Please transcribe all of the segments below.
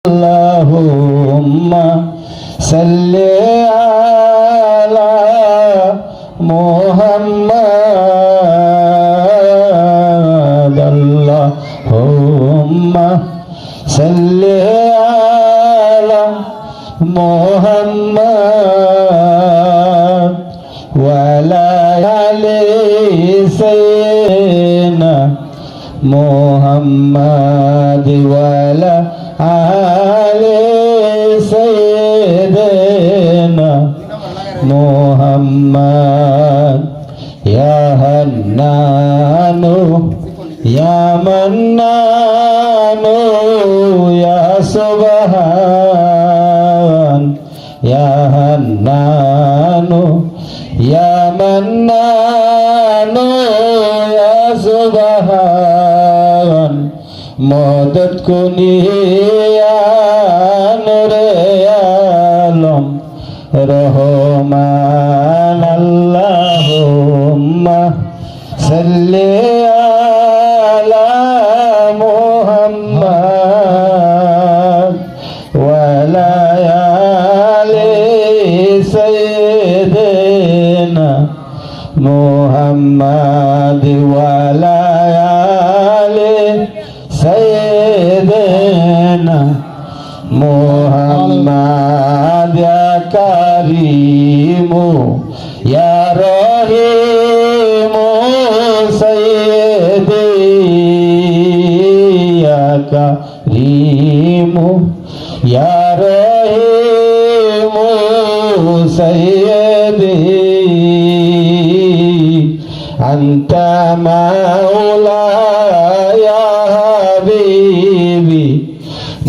Allahumma salli ala Muhammad. Allahumma salli ala Muhammad wa ala ali sayyidina Muhammad wa ala ali sayyidina Muhammad. Ya Hannanu ya Mannanu ya Subhan. Ya Hannanu ya Mannanu ya Subhan. মদত কুনি ইয়া নূরে আলম রহমান। আল্লাহুম্মা সাল্লি আলা মুহাম্মাদ ওয়া আলা আলি সাইয়্যিদিনা মুহাম্মাদ ওয়া আলা আলি Sayyidina Muhammad. Ya Karimu Ya Rahimu Sayyidi. Ya Karimu Ya Rahimu Sayyidi. Anta Maula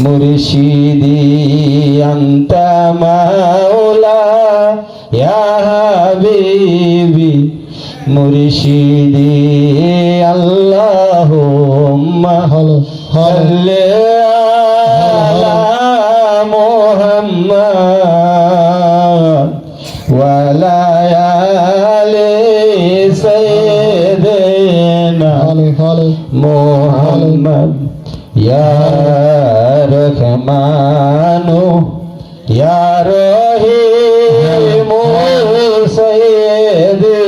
Murshidi আনতা মাওলা ইয়া হাবিবি মুর্শিদি। আল্লাহুম্মা সাল্লি আলা মুহাম্মাদ ওয়া আলা আলি সাইয়্যিদিনা Muhammad. Ya Rahmanu Ya Rahimu Sayyidi.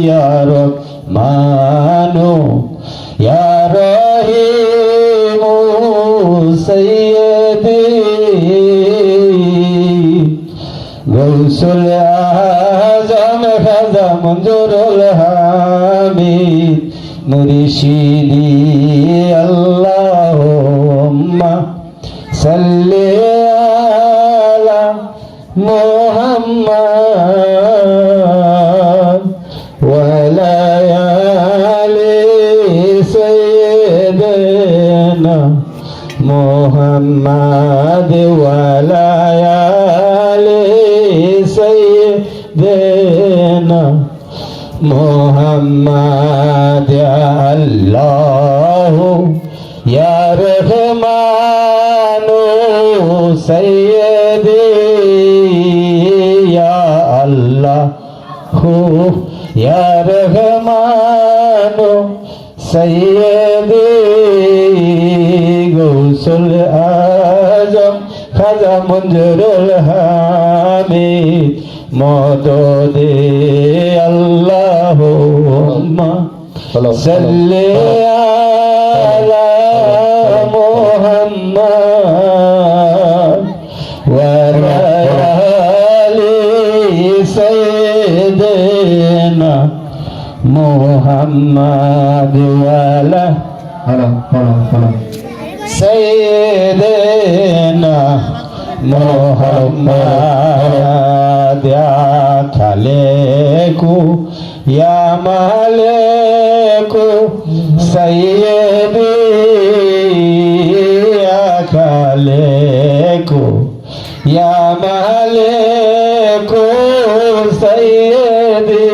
Ya Rahmanu Ya Rahimu Sayyidi. Gausul Azam Khaza Munzurul Hamid Murshidi. আল্লাহুম্মা সাল্লি আলা মুহাম্মাদ ওয়া আলা আলি সাইয়্যিদিনা মুহাম্মাদ ওয়া আলা আলি সাইয়্যিদিনা Muhammad. Ya Allahu Ya Rahmanu Sayyidi. Ya Allahu Ya Rahmanu Sayyidi. Gausul Azam Khaza Munzurul Hamid মদদে। আল্লাহুম্মা সাল্লি আলা মুহাম্মাদ ওয়া আলা আলি সাইয়্যিদিনা মুহাম্মাদ ওয়া আলা সাইয়্যিদিনা Muhammad. Ya Khaliqu Ya Maliku Sayyidi. Ya Khaliqu Ya Maliku Sayyidi.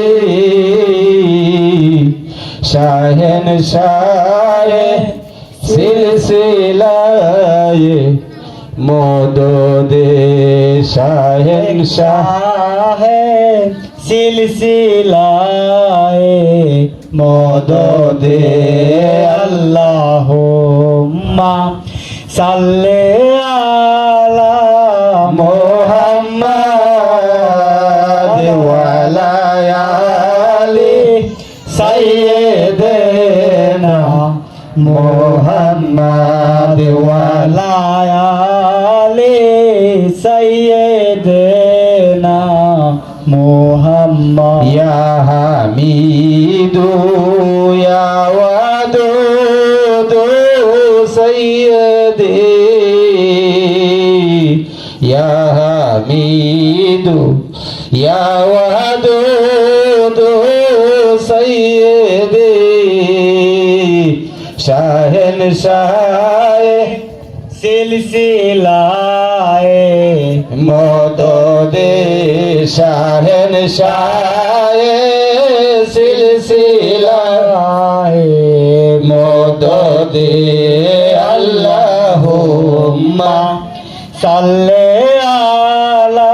Shahin Shahe Silsilaye মদদে শাহেনশাহ সিলসিলায়ে মদদে। আল্লাহুম্মা সাল্লে আলা মুহাম্মাদ ওয়ালা আলি সাইয়্যিদিনা মুহাম্মাদ ওয়ালা আলি সাইয়্যিদিনা মুহাম্মাদ ইয়া হামিদু ইয়া ওয়াদুদু সাইয়্যিদি ইয়া হামিদু ইয়া ওয়াদুদু সাইয়্যিদি শাহেনশাহে সিলসিলায়ে মদদে শাহেনশাহে সিলসিলায়ে মদদে আল্লাহুম্মা সাল্লি আলা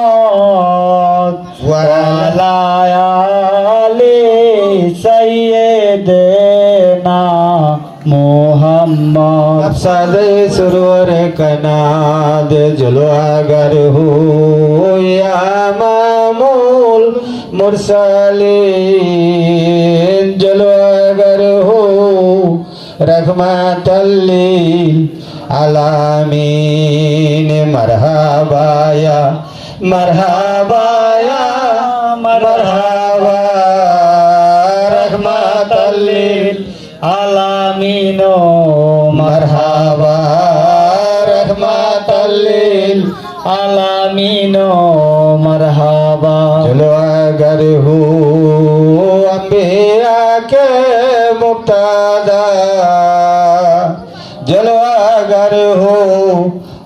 মুহাম্মাদ ওয়া আলা আলি সাইয়্যিদিনা মুহাম্মদ সাদে সুরवर कनाद जलवागर हो या मामूल मुरसलीन जलवागर हो रहमतल लिल आलामीन मरहबाया मरहबाया मरहबा रहमतल लिल आलामीनो मरहबा रहमतल लिल आलामीनो मरहबा चलो अगर हो अंबिया के मुक्तादा चलो अगर हो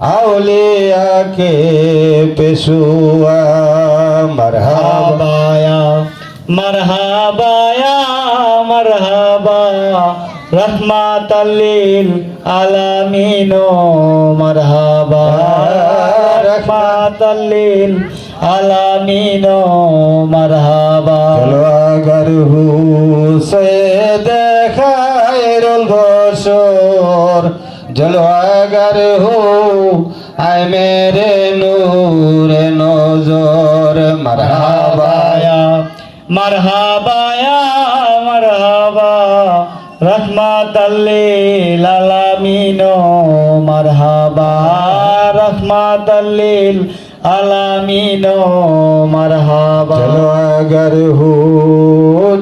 औलिया के पेशुआ मरहबाया मरहबाया मरहबा रहमतल लिल आलामीनो मरहबा रहमतल लिल आलामीनो मरहबा चलो अगर हो सैयद खैरुल बशर चलो अगर हो आए मेरे नूर नजर मरहबाया मरहबाया मरहबा रहमतल लिल आलामीनो मरहबा रहमतल लिल आलामीनो मरहबा चलो अगर हो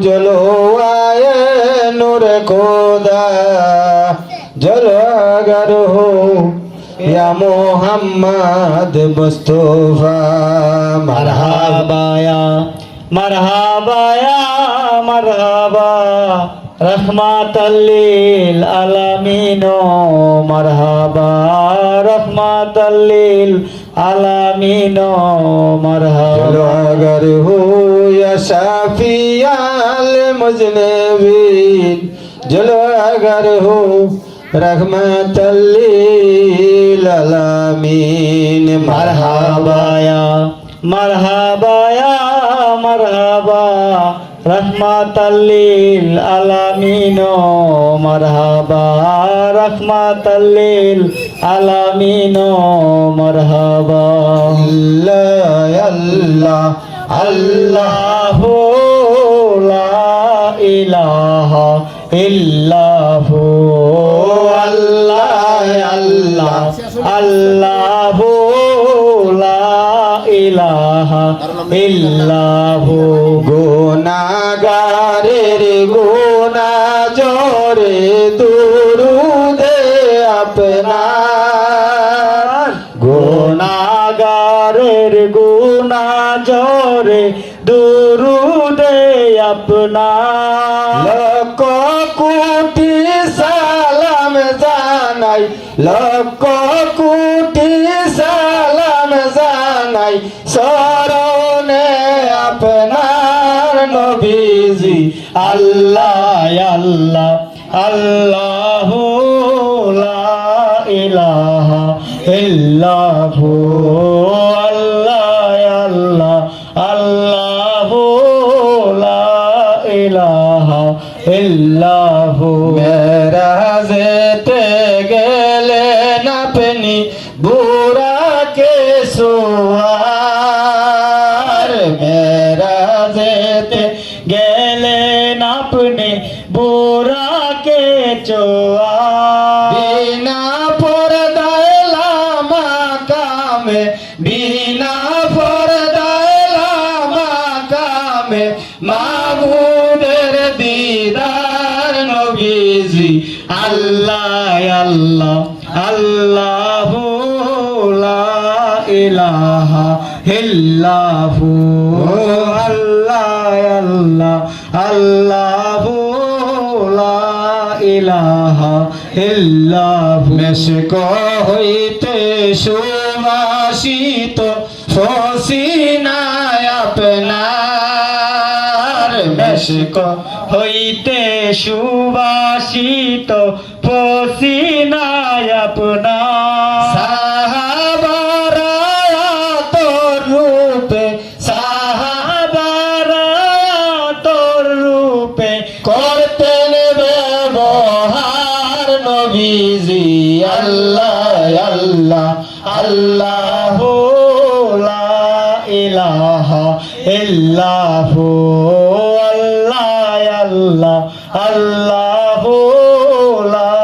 चलो आए नूर खुदा चलो अगर हो या मोहम्मद मुस्तफा मरहबाया मरहबाया मरहबा रहमतल लिल आलामीनो मरहबा रहमतल लिल आलामीनो मरहबा चलो अगर हो या शाफियाल मुज़निबीन चलो अगर हो रहमतल लिल आलामीन मरहबाया मरहबाया मरहबा रहमतल लिल आलामीनो मरहबा रहमतल लिल आलामीनो मरहबा अल्लाह अल्लाह ला इलाहा इल्लाहु अल्लाह अल्लाह अल्लाह ला इलाहा इल्लाहु गुनाहगारेर गुनाह जोरे दुरूदे আপনার গুনাহগারের গুনাহ জোরে দুরুদে আপনার লক্ষ কোটি সালাম জানাই লক্ষ কোটি সালাম জানাই শরণে আপনার নবীজি আল্লাহ আল্লাহ আল্লাহু লা ইলাহা ইল্লাহু আল্লাহ আল্লাহ আল্লাহু লা ইলাহা ইল্লাহু মেরাজেতে গেলেন আপনি বুরাকে সোয়ার মেরাজেতে গেলেন আপনি বুরাকে চোয়ার বিনা পর্দায় লামা কামে বিনা পর্দায় লামা কামে মাবুদের দিদার নবীজি আল্লাহ আল্লাহ আল্লাহু লা ইলাহা ইল্লাহু আল্লাহ আল্লাহ আল্লাহু লা ইলাহা ইল্লাহু মেশক হইতে সুবাসিত ফসিনায় আপনার মেশক হইতে সুবাসিত ফসিনায় আপনার সাহাবারা তোর রূপে সাহাবারা তোর রূপে করতেন ব্যবহার নবীজি আল্লাহ আল্লাহ আল্লাহু লা ইলাহা ইল্লাহু আল্লাহ আল্লাহ আল্লাহু লা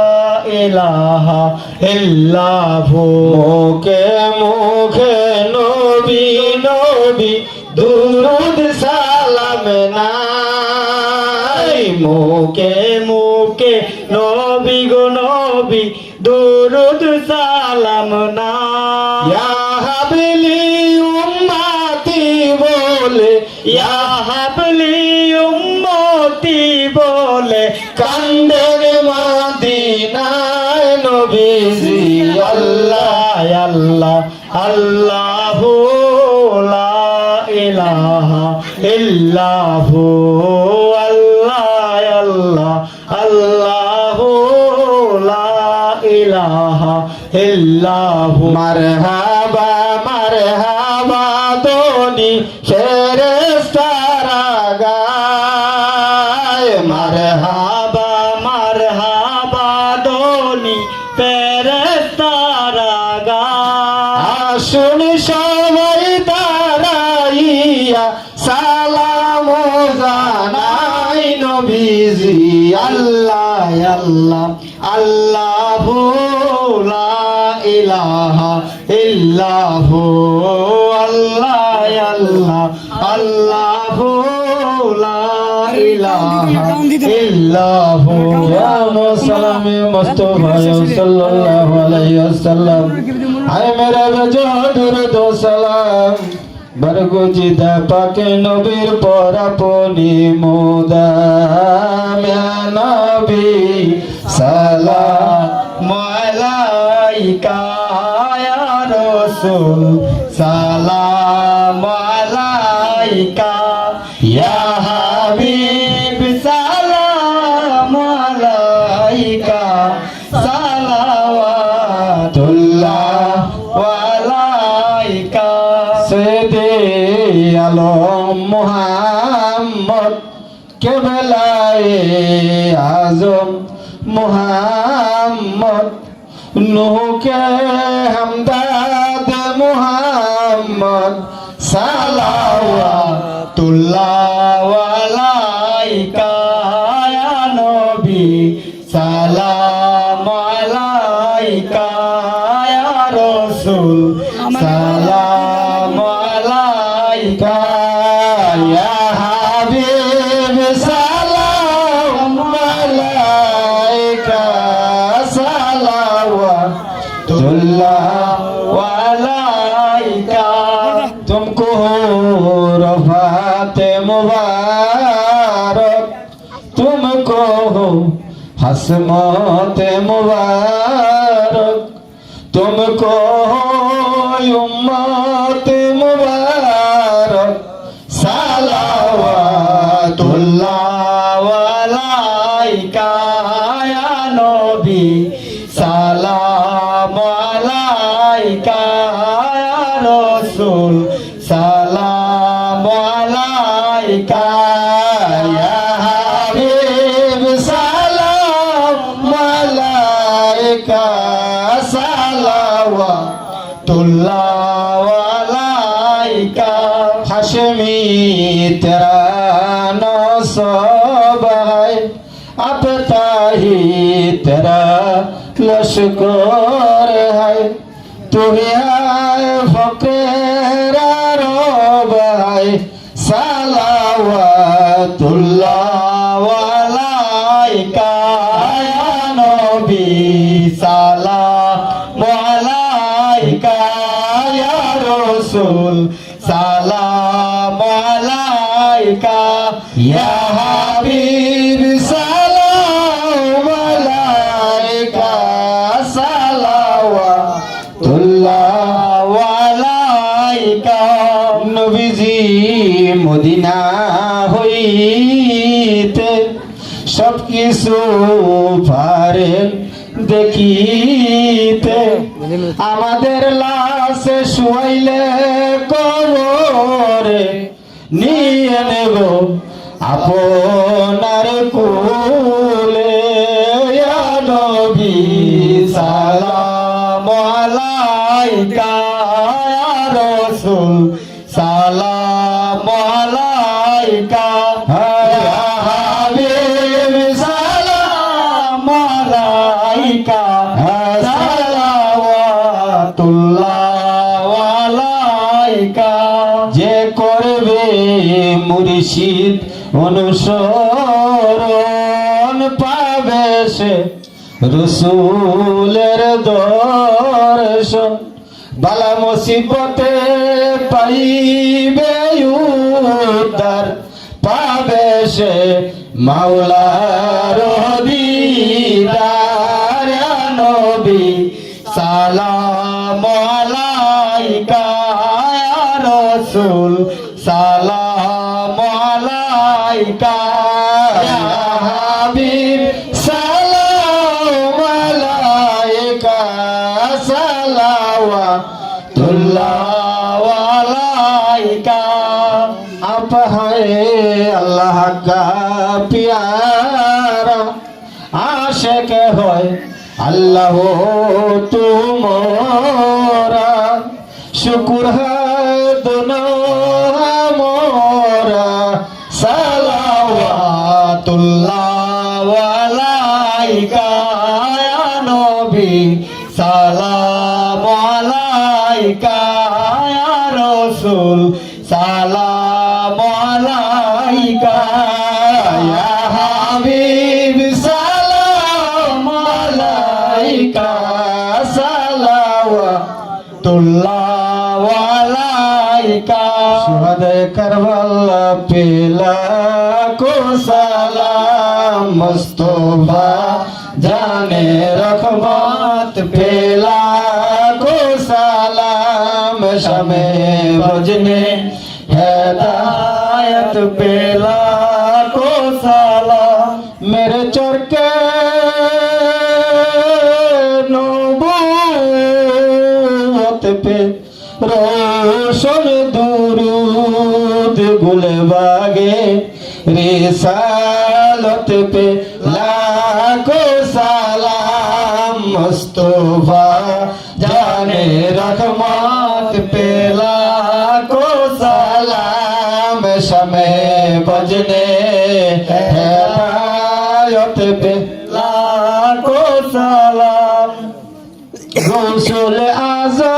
ইলাহা ইল্লাহু মুখে মুখে নবী নবী দুরূদ সালাম নাই মুখে মুখে নবী গো নবী দুরূদ সালাম নাই ইয়া হাবলি উম্মতি বলে ইয়া হাবলি উম্মতি বলে কান্দের মদিনায় নবীজি আল্লাহ আল্লাহ আল্লাহু লা ইলাহা ইল্লাহু আল্লাহ আল্লাহ আল্লাহু লা ইলাহা ইল্লাহু মারহাবা মারহাবা দোনি ফেরেশতারা গায় মারহাবা মারহাবা দোনি ফেরেশতারা গায় আসুন সবাই দাঁড়াইয়া সালাম জানাই নবীজি আল্লাহ আল্লাহ আল্লাহু লা ইলাহা ইল্লাহু আল্লাহ আল্লাহ আল্লাহু লা ইলাহা ইল্লাহু ইয়া মুসাল্লামে মুস্তাফা সাল্লাল্লাহু আলাইহি ওয়াসাল্লাম আয় মেরা বজুর দো সালাম বরগুজিদা পাকে নবীর পর আপনি মুদাম ইয়া নবী সালাম আলাইকা ইয়া রাসূল সালাম আলাইকা ইয়া হাবিব সালাম আলাইকা সালাওয়াতুল্লাহ আলাইকা সেদে আলম মুহাম্মদ কেবলায়ে আজম মুহাম্মদ নূকে হামদাদ মুহাম্মদ সালাওয়াতুল্লাহ আলাইকা ইয়া নবী সালাম আলাইকা ইয়া রাসূল সালাম আলাইকা ইয়া হাবিব সালাম আলাইকা সালাওয়াতুল্লাহ আলাইকা तुमको रफ़ात मुबारक तुमको हसमत मुबारक तुमको उम्मत मुबारक सलावतुल्लाह अलैका या नबी सलाम अलैका या रसूल सलाम अलैका या हबीब सलाम अलैका আলাইকা সালাওয়াতুল্লাহ আলাইকা হাশমি তেরা নসব है अब ताही तेरा लश्कर है तू है फकीरा रब है सलावतुल्लाह अलैका या नबी सलाम अलैका या रसूल सलाम अलैका या हबीब सलाम अलैका सलावतुल्लाह अलैका नबीजी মদিনা হইতে সব কিছু পারেন দেখিতে আমাদের লাশ শুয়াইলে কবরে নিয়ে নেব আপনার কোলে ইয়া নবী সালাম আলাইকা ইয়া রাসূল সালাম আলাইকা ইয়া হাবিব সালাম আলাইকা সালাওয়াতুল্লাহ আলাইকা যে করবে মুর্শিদ অনুসরণ পাবে সে রসূলের দর্শন বালা মুসিবতে পাইবে উদ্ধার পাবে সে মাওলার দিদার ইয়া নবী সালাম আলাইকা ইয়া রাসূল সালাম আলাইকা ইয়া হাবিব সালাম আলাইকা সালাওয়াতুল্লাহ अलैका आप है अल्लाह का प्यारा आशिक है अल्लाह तुम्हारा शुक्र है दोनों हमारा सलावतुल्लाह अलैका या नबी सलाम अलैका या रसूल सलाम अलैका या हबीब सलाम अलैका सलावतुल्लाह अलैका शुहदे करबला पेला को सलाम मुस्तफा जाने रहमत पेला को सलाम शमे बजने हिदायत पेला को सलाम मेरे चरके नबूवत पे रोशन दुरूद गुलबागे रिसालत पे लाखों सलाम मुस्तफा जाने रहमत पे लाखों सलाम शमे बजने हिदायत पे लाखों सलाम रसूल आज़म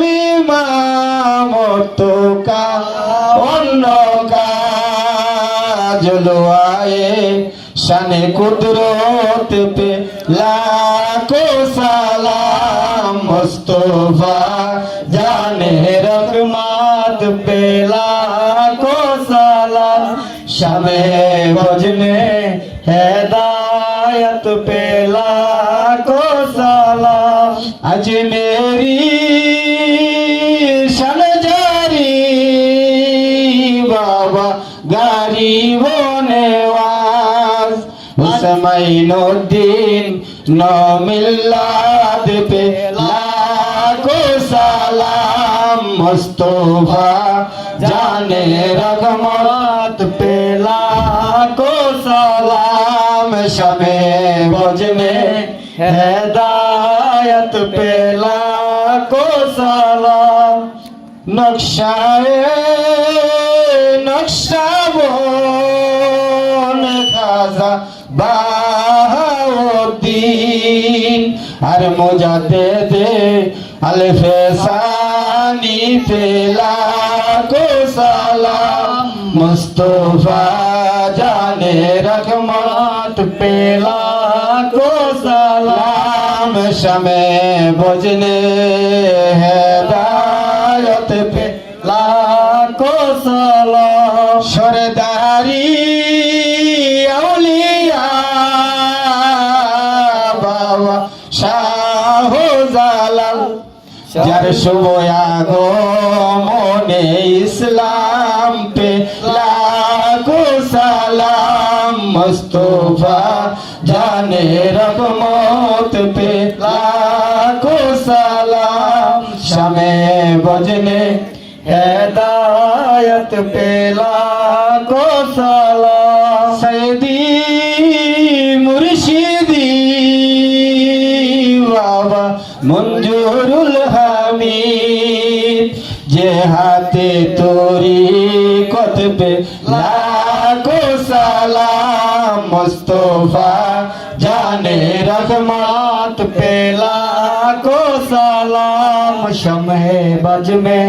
इमामत का उनका जलवाए शान कुदरत पे लाखों सलाम मुस्तफा जाने रहमत पे लाखों सलाम शमे बजने हिदायत पे लाखों सलाम आज मेरी शन जारी बाबा गरीबों नेवाज हुसैनुद्दीन नौ मिलाद पे लाखों सलाम मुस्तफा जाने रहमत पे लाखों सलाम शमे बजने হেদায়ত पे लाखों सलाम नक्शाए नक्शाबन खाजा बाहुद्दीन আর मुजाद्दिद अल्फे सानी पे लाखों सलाम मुस्तफा जाने रहमत पे लाखों सलाम शमे बुझने हेदायत पे लाखों सलाम सरदारी औलिया बाबा शाह জালাল যার শুভ আগমনে ইসলাম पे लाखों सलाम मुस्तफा जाने रहमत पे लाखों सलाम शमे बजने हेदायत पे लाखों सलाम सैदी मुर्शिदी बाबा मंजूरुल हामिद जे हाथे तोरी कतबे लाखों सलाम मुस्तफा जाने रहमत पे लाखों सलाम शमे बज में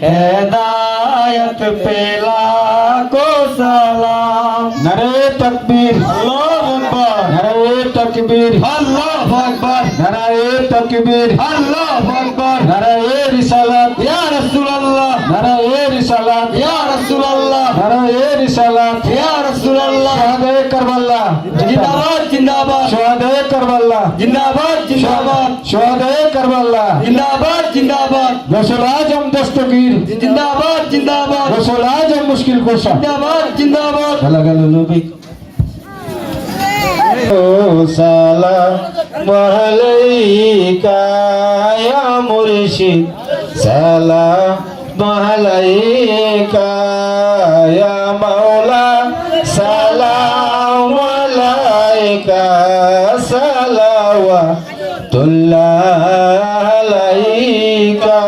हिदायत पे लाखों सलाम नरे तकबीर अल्लाहु अकबर नरे तकबीर अल्लाहु अकबर नरे तकबीर अल्लाहु अकबर नरे रिसालत या रसूल अल्लाह नरे रिसालत या रसूल अल्लाह नरे रिसालत या रसूल अल्लाह शहादे करबला जिंदाबाद जिंदाबाद शहादे करबला जिंदाबाद जिंदाबाद शहादे करबला जिंदाबाद जिंदाबाद रसूल आजम दस्तगीर जिंदाबाद जिंदाबाद रसूल आजम मुश्किल कुशा जिंदाबाद जिंदाबाद लगा लो नबी सलाम अलैका या मुर्शिद सलाम अलैका या मौला सलाम अलैका सलावतुल्लाह अलैका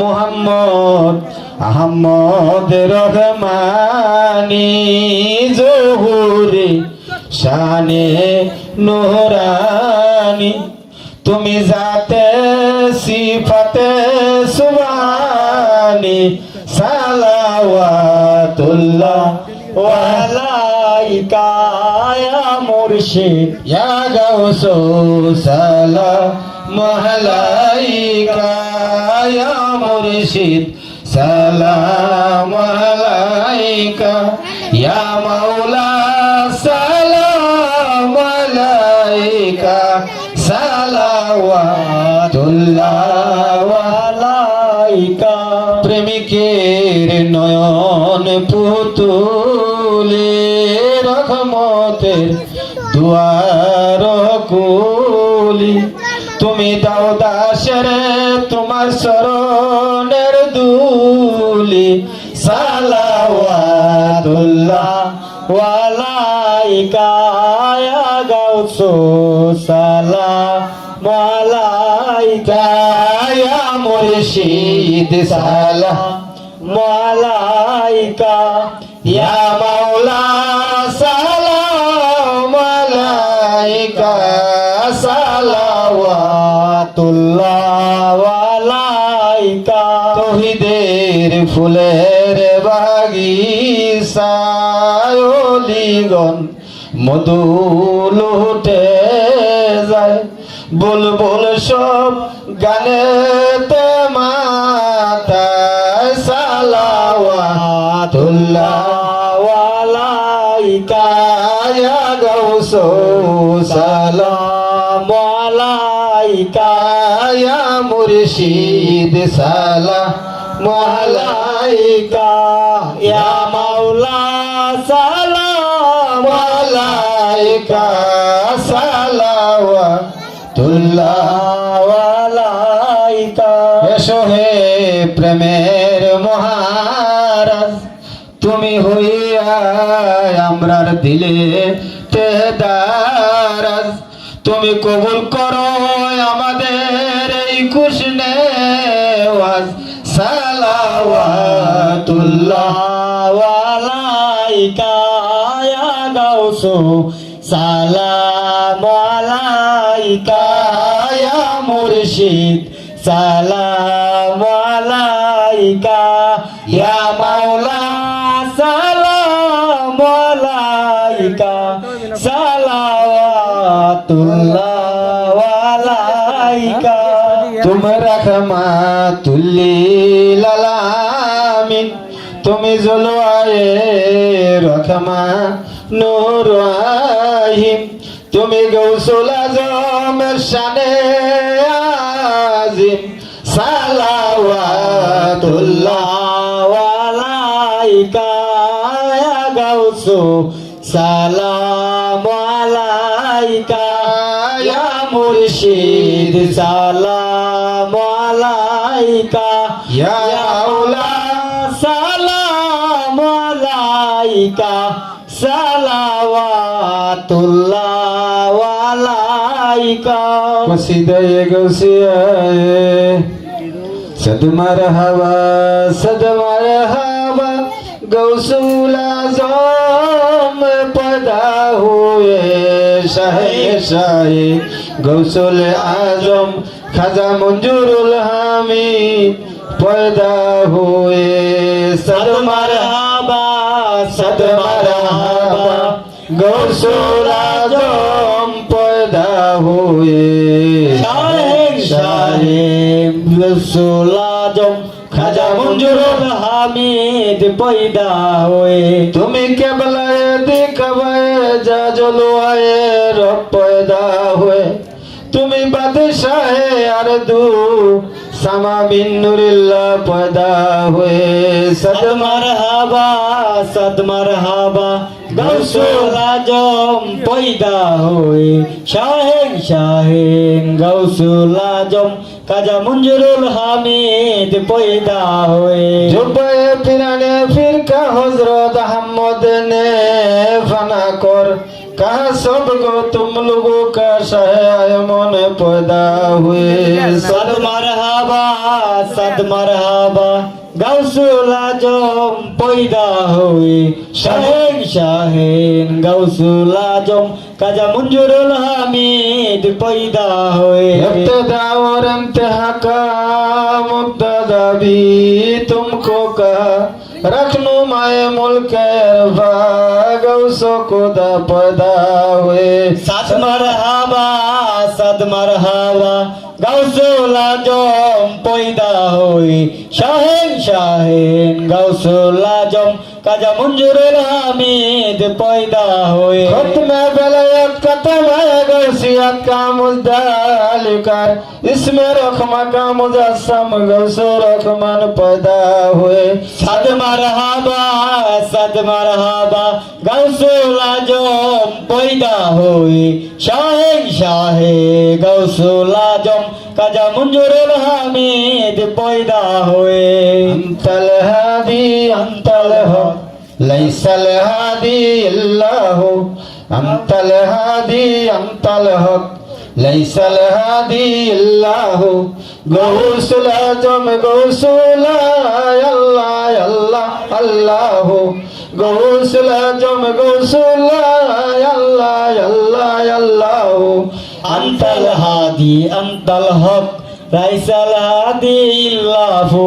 मुहम्मद अहमद रहमानी जोहुरी शाने नूरानी तुमी जाते सिफते सुबानी सलावतुल्लाह अलैका या मुर्शिद या गौसो सलाम अलैका या मुर्शिद सलाम अलैका या मौला सलाम अलैका सलावतुल्लाह अलैका प्रेमिकेर नयन पुतुले रहमतेर दुआर कुली তুমি দাও দাসের তোমার শরণের দুলি সালাওয়াতুল্লাহ আলাইকা ইয়া গাউসু সালাম আলাইকা ইয়া মুর্শিদ সালাম আলাইকা ইয়া মাওলা সালাম আলাইকা সালাওয়াতুল্লাহ আলাইকা তৌহিদের ফুলের বাগিচায় ওলিগণ মধু লুটে যায় বুলবুল সব গানেতে মাতায় সালাওয়াতুল্লাহ আলাইকা ইয়া গাউসু সালাম আলাইকা ইয়া মুর্শিদ সালাম আলাইকা ইয়া মাওলা সালাম আলাইকা সালাওয়াতুল্লাহ আলাইকা এসো হে প্রেমের মহারাজ তুমি হইয়া আমরার দিলে তেদা মহারাজ তুমি কবুল করো আমাদের এই কুশনে ওয়াজ সালাওয়াতুল্লাহ আলাইকা ইয়া গাউসু সালাম আলাইকা ইয়া মুর্শিদ সালাম আলাইকা ইয়া মাওলা সালাম আলাইকা সালাওয়াতুল্লাহ আলাইকা তুমি রাহমাতুল লিল আলামিন তুমি জলওয়ায়ে রহমানুর রহিম তুমি গৌসুল আজমের শানে আজিম সালাওয়াতুল্লাহ আলাইকা ইয়া গাউসু সালাম আলাইকা ইয়া মুর্শিদ সালাম আলাইকা ইয়া মাওলা সালাম আলাইকা সালাওয়াতুল্লাহ আলাইকা কসিদায়ে গৌসিয়ায়ে সদ মারহাবা গৌসুল আজম পয়দা হুয়ে শাহে শাহে গৌসুল আজম খাজা মঞ্জুরুল হামিদ পয়দা হুয়ে সদ মারহাবা সদ মারহাবা গৌসুল আজম পয়দা হুয়ে শাহে শাহে গৌসুল আজম খাজা মঞ্জুরুল হামিদ পয়দা হয়ে তুমি কেবলায়ে দিখাবে যা জলওয়ায়ে রব পয়দা হুয়ে তুমি বাদশাহে আরদু সামা বিন নুরিল্লাহ পয়দা হুয়ে সদ সদ মারহাবা গৌসুল আজম পয়দা হয়ে শাহে গৌসুল আজম খাজা মঞ্জুরুল হামিদ পয়দা হয়ে জুবায়ে পিরানে ফিরকা হযরত আহমদ ने फना कर कहा सब गो तुम लोगों का शाह मन पैदा हुए সদ মারহাবা গৌসুল আজম পয়দা হয়ে শাহে গৌসুল আজম খাজা মঞ্জুরুল হামিদ পয়দা হয়ে इब्तिदा और इंतहा का मुब्तदा भी तुमको कहा रखनुमाए मुल्क अरबा गौसो खुदा पैदा हुए সদ মারহাবা গৌসুল আজম পয়দা হয়ে শাহে গৌসুল আজম খাজা মঞ্জুরুল হামিদ পয়দা হয়ে खत्म बेलायत खत्म है गौसियत का मुद्दा लिकर इसमें रखमा का मुजस्सम गौसो रखमान पैदा हुए সদ মারহাবা গৌসুল আজম পয়দা হয়ে শাহে গৌসুল আজম খাজা মঞ্জুরুল হামিদ পয়দা হয়ে أنت الهادي أنت الهادي ليس الهادي إلا هو أنت الهادي أنت الحق ليس الهادي إلا هو غوث الأعظم غوث يا الله يا الله الله غوث الأعظم غوث يا الله يا الله يا الله আনতাল হাদি আনতাল হক রাইসাল হাদি ইল্লাহু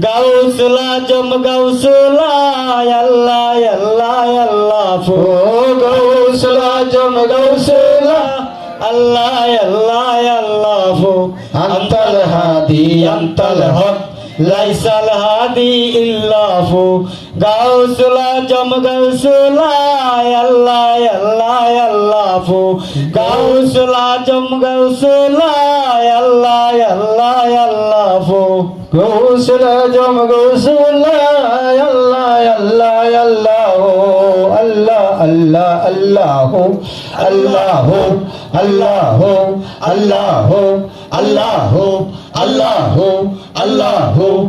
গাউসুল আজম গাউসুল আল্লাহ আল্লাহ আল্লাহু غوث الأعظم غوث আল্লাহ আল্লাহ আল্লাহু أنت الهادي أنت الحق ليس الهادي إلا هو غوث الأعظم غوث الله الله الله الله غوث الأعظم غوث الله الله الله الله غوث الأعظم غوث الله الله الله الله الله الله الله الله الله الله الله الله الله